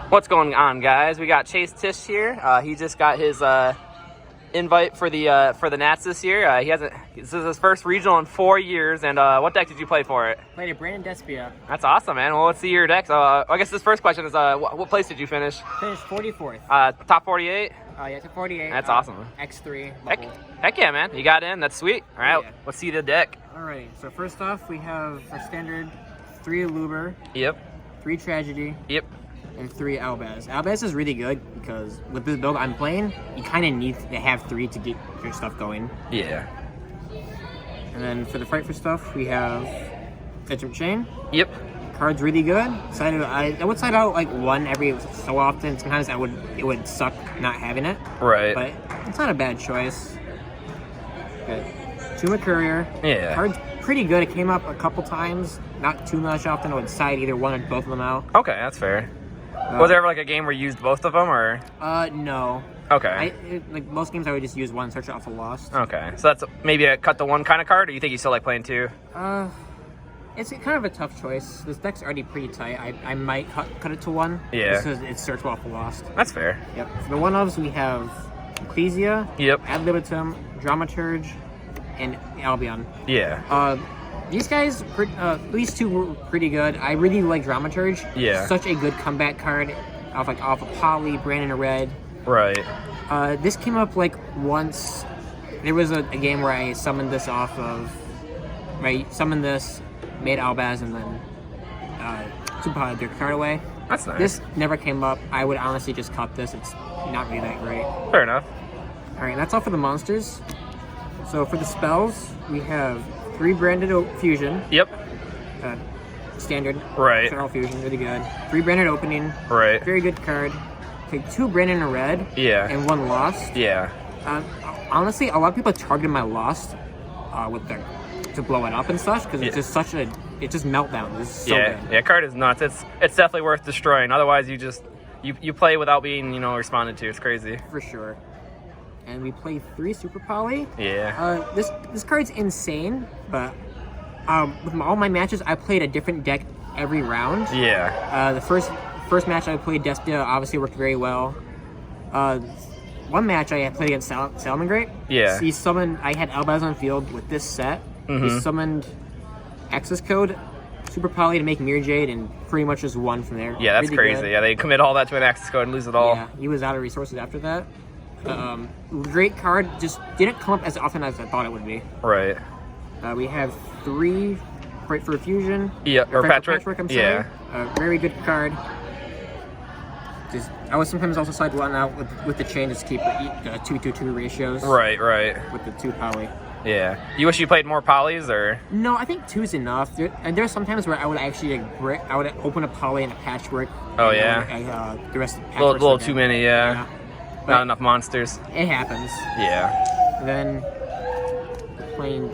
What's going on, guys? We got Chase Tisch here. He just got his invite for the Nats this year. This is his first regional in 4 years. And what deck did you play for it? Played a Brandon Despia. That's awesome, man. Well, let's see your decks. I guess this first question is, what place did you finish? Finished 44th. Top 48. Yeah, to 48. That's awesome. X3. Heck yeah, man. You got in. That's sweet. All right, Yeah. let's see the deck. All right. So first off, we have our standard 3 Luber, Yep. 3 Tragedy, Yep. and 3 Albaz. Albaz is really good because with the build I'm playing, you kind of need to have 3 to get your stuff going. Yeah. And then for the fight for stuff, we have Fidget Chain. Yep. Card's really good. I would side out like 1 every so often. Sometimes it would suck not having it. Right. But it's not a bad choice. Okay. Tuma Courier. Yeah. Card's pretty good. It came up a couple times. Not too much often. I would side either one or both of them out. Okay, that's fair. Was there ever like a game where you used both of them, or? No. Okay. Like most games, I would just use one, search it off a lost. Okay, so that's maybe a cut the one kind of card, or you think you still like playing 2? It's kind of a tough choice. This deck's already pretty tight. I might cut it to 1. Yeah. Because it's search off a lost. That's fair. Yep. For the one-ofs, we have Ecclesia. Yep. Ad libitum, Dramaturge, and Albion. Yeah. These guys, these 2 were pretty good. I really like Dramaturge. Yeah. Such a good comeback card off of Poly, Brandon and Red. Right. This came up like once. There was a game where I summoned this off of. I summoned this, made Albaz, and then Super their card away. That's nice. This never came up. I would honestly just cut this. It's not really that great. Fair enough. Alright, that's all for the monsters. So for the spells, we have 3 Branded Fusion. Yep. Standard. Right. Feral Fusion, really good. 3 Branded Opening. Right. Very good card. Okay, 2 Brandon and Red. Yeah. And 1 Lost. Yeah. Honestly, a lot of people targeted my Lost with their to blow it up and such because it's just it's just meltdown. It's so good. Yeah. Card is nuts. It's definitely worth destroying. Otherwise, you play without being responded to. It's crazy. For sure. And we play 3 Super Poly. Yeah. This card's insane, but with all my matches, I played a different deck every round. Yeah. The first match I played Despia obviously worked very well. One match I played against Salamangreat. Yeah. I had Albaz on field with this set. Mm-hmm. He summoned Access Code, Super Poly to make Mirror Jade, and pretty much just won from there. Yeah, that's really crazy. good. Yeah, they commit all that to an access code and lose it all. Yeah, he was out of resources after that. Great card, just didn't come up as often as I thought it would be. Right. We have 3 Fight for Fusion. Yeah, or Patrick. I'm sorry. Yeah. Very good card. I would sometimes also side one out with the chain just to keep 2-2-2 ratios. Right. With the 2 Poly. Yeah. You wish you played more polys, or? No, I think 2's enough. There's sometimes where I would actually I would open a Poly and a Patchwork. Oh yeah. The rest of the a little too many. Yeah. But Not enough monsters. it happens. Yeah. Then playing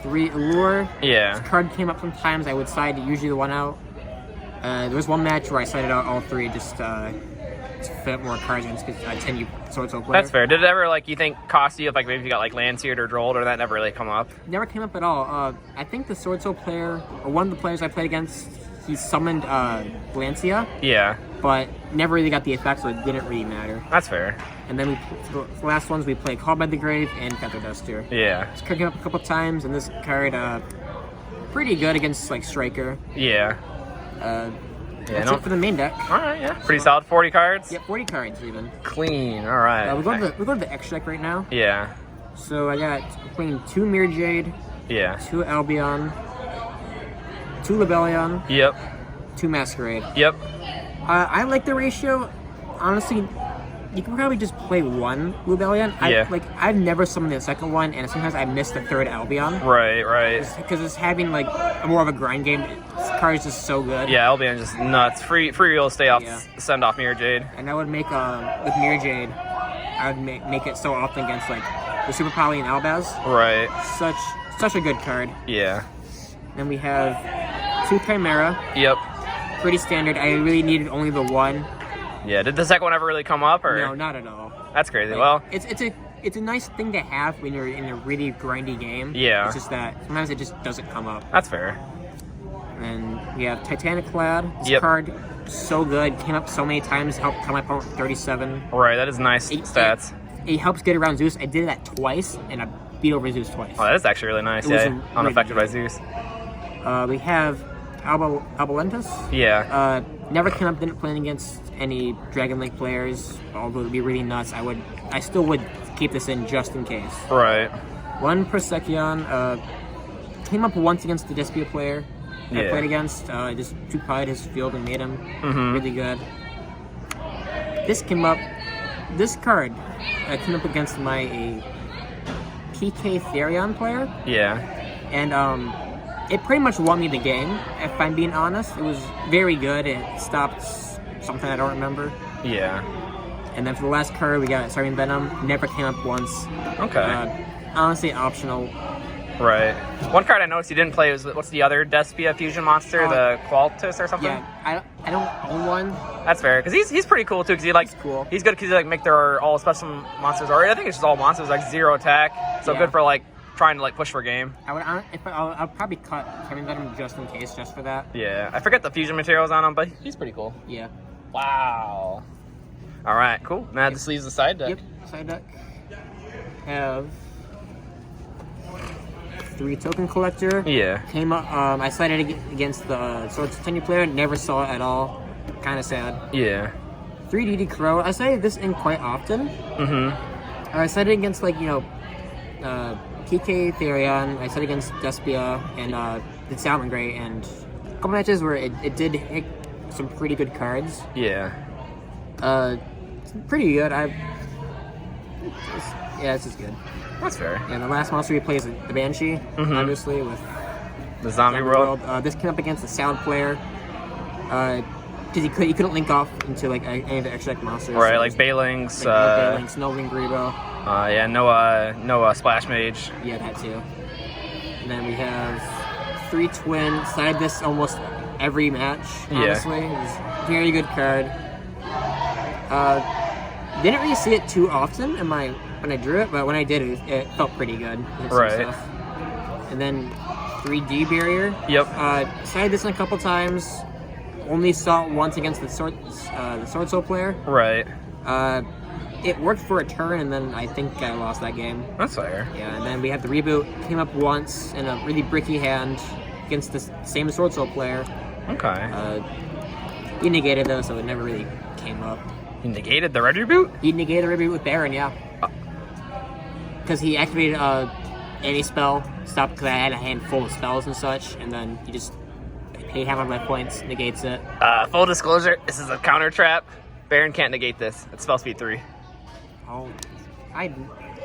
3 Allure. Yeah. This card came up sometimes. I would side usually the 1 out. There was one match where I sided out all 3 just to fit more cards in because I tend to Sword Soul player. That's fair. Did it ever you think cost you if maybe you got Landseared or Drolled, or that never really come up? Never came up at all. I think the Sword Soul player, or one of the players I played against, he summoned Lancia. Yeah. But never really got the effect, so it didn't really matter. That's fair. And then for the last ones, we played Called by the Grave and Feather Duster. Yeah. This card came up a couple times, and this card, pretty good against Striker. Yeah. That's it for the main deck. All right, yeah. Pretty solid 40 cards? Yeah, 40 cards even. Clean, all right. We're going to the X deck right now. Yeah. So I got playing 2 Mirror Jade, Yeah. 2 Albion, 2 Libellion, Yep. 2 Masquerade. Yep. I like the ratio. Honestly, you can probably just play 1 Libellion. Yeah. I've never summoned the second one, and sometimes I miss the 3rd Albion. Right. Because it's having more of a grind game. This card is just so good. Yeah, Albion just nuts. Free real estate off. Yeah. Send off Mirror Jade. And I would make with Mirror Jade, I would make it so often against the Super Poly and Albaz. Right. Such a good card. Yeah. Then we have 2 Chimera. Yep. Pretty standard. I really needed only the 1. Yeah. Did the second one ever really come up, or? No, not at all. That's crazy. Well, it's a nice thing to have when you're in a really grindy game. Yeah. It's just that sometimes it just doesn't come up. that's fair. And we have Titanic Clad. This Yep. card so good. Came up so many times, helped cut my opponent 37. Right, that is nice stats. It helps get around Zeus. I did that twice, and I beat over Zeus twice. Oh, that is actually really nice. It was Yeah, unaffected by Zeus. We have Albalentus. Yeah. Never came up, didn't play against any Dragon Link players, although it would be really nuts. I still would keep this in just in case. Right. One Persekion, came up once against the Despia player I played against. Just two-pied his field and made him really good. This card came up against my PK Therion player. Yeah. And it pretty much won me the game, if I'm being honest. It was very good. It stopped something I don't remember. Yeah. And then for the last card, we got Starving Venom. Never came up once. Okay. Honestly, optional. Right. One card I noticed you didn't play was, what's the other Despia fusion monster, the Qualtus or something? Yeah, I don't own one. That's fair, because he's pretty cool too. Because He's cool. He's good because he make their all special monsters, or I think it's just all monsters like 0 attack. So good for like trying to like push for game. I'll probably cut Starving Venom just in case, just for that. Yeah, I forget the fusion materials on him, but he's pretty cool. Yeah. Wow. All right, cool. Now this leaves the side deck. Yep, side deck. Have 3 Token Collector. Yeah. Came up. I sided against the Swords Tenure player. Never saw it at all. Kind of sad. Yeah. 3 DD Crow. I sided this in quite often. I sided against like PK Therion. I sided against Despia and did Salmon Gray, and a couple matches where it did hit some pretty good cards. Yeah. It's pretty good. This is good. That's fair. And the last monster we play is the Banshee, obviously, with the Zombie World. This came up against the Sound player, because he couldn't link off into like any of the extra deck monsters. Right, so like Baylings. No Baylings, no Ring Grebo. Yeah, no Splash Mage. Yeah, that too. And then we have 3 Twin. Side this almost every match, honestly. Yeah. It's a very good card. Didn't really see it too often when I drew it, but when I did it felt pretty good. Right. And then 3D Barrier. Yep. Tried this a couple times. Only saw it once against the Sword Soul player. Right. It worked for a turn, and then I think I lost that game. That's fair. Yeah, and then we had the reboot. Came up once in a really bricky hand against the same Sword Soul player. Okay. He negated though, so it never really came up. He negated the red reboot? He negated the reboot with Baron, yeah. Because he activated any spell, stopped because I had a handful of spells and such, and then he just paid half of my points, negates it. Full disclosure, this is a counter trap. Baron can't negate this. It's spell speed 3. Oh, I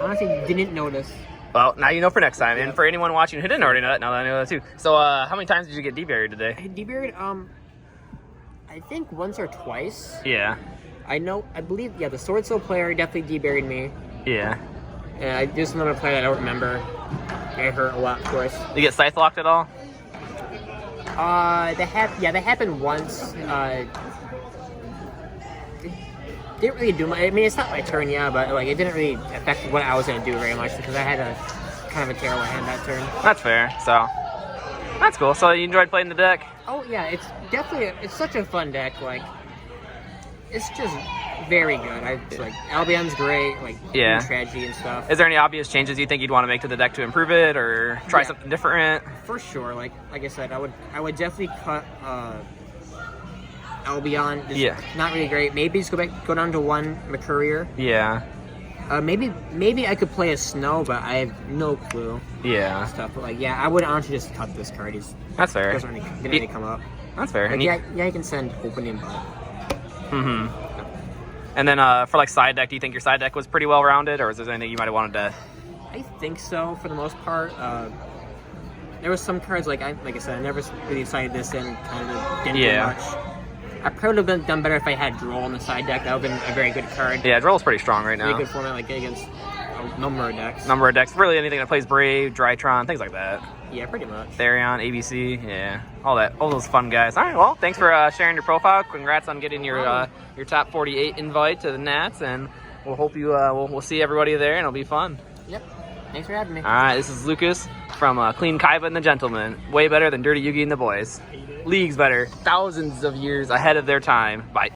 honestly didn't notice. Well, now you know for next time, and for anyone watching who didn't already know that, now that I know that too. So, how many times did you get D-buried today? I D-buried, I think once or twice. Yeah. I believe, the Sword Soul player definitely D-buried me. Yeah. And there's another player that I don't remember. It hurt a lot, of course. Did you get Scythe locked at all? That happened once. Didn't really do much. I mean, it's not my turn, but like it didn't really affect what I was gonna do very much because I had a kind of a terrible hand that turn. That's fair. So that's cool. So you enjoyed playing the deck? Oh yeah, it's definitely it's such a fun deck. Like it's just very good. Like Albion's great. Like strategy and stuff. Is there any obvious changes you think you'd want to make to the deck to improve it, or try something different? For sure. Like I said, I would definitely cut Albion. Not really great. Maybe just go down to 1 McCourier. Yeah. Maybe I could play a Snow, but I have no clue. Yeah. Stuff, but like I would honestly just cut this card. That's fair. Doesn't really come up. That's fair. Like, you can send opening, but. And then for like side deck, do you think your side deck was pretty well rounded, or is there anything you might have wanted to? I think so for the most part. There was some cards like I said, I never really sided this in. Kind of didn't do much. I probably would have done better if I had Droll on the side deck. That would have been a very good card. Yeah, Droll's pretty strong right now. Really good format, like against a number of decks. Really anything that plays Brave, Drytron, things like that. Yeah, pretty much. Therion, ABC, yeah, all those fun guys. All right, well, thanks for sharing your profile. Congrats on getting your top 48 invite to the Nats, and we'll hope you we'll see everybody there, and it'll be fun. Yep. Thanks for having me. All right, this is Lucas from Clean Kaiba and the Gentleman. Way better than Dirty Yugi and the Boys. Leagues better. Thousands of years ahead of their time. Bye.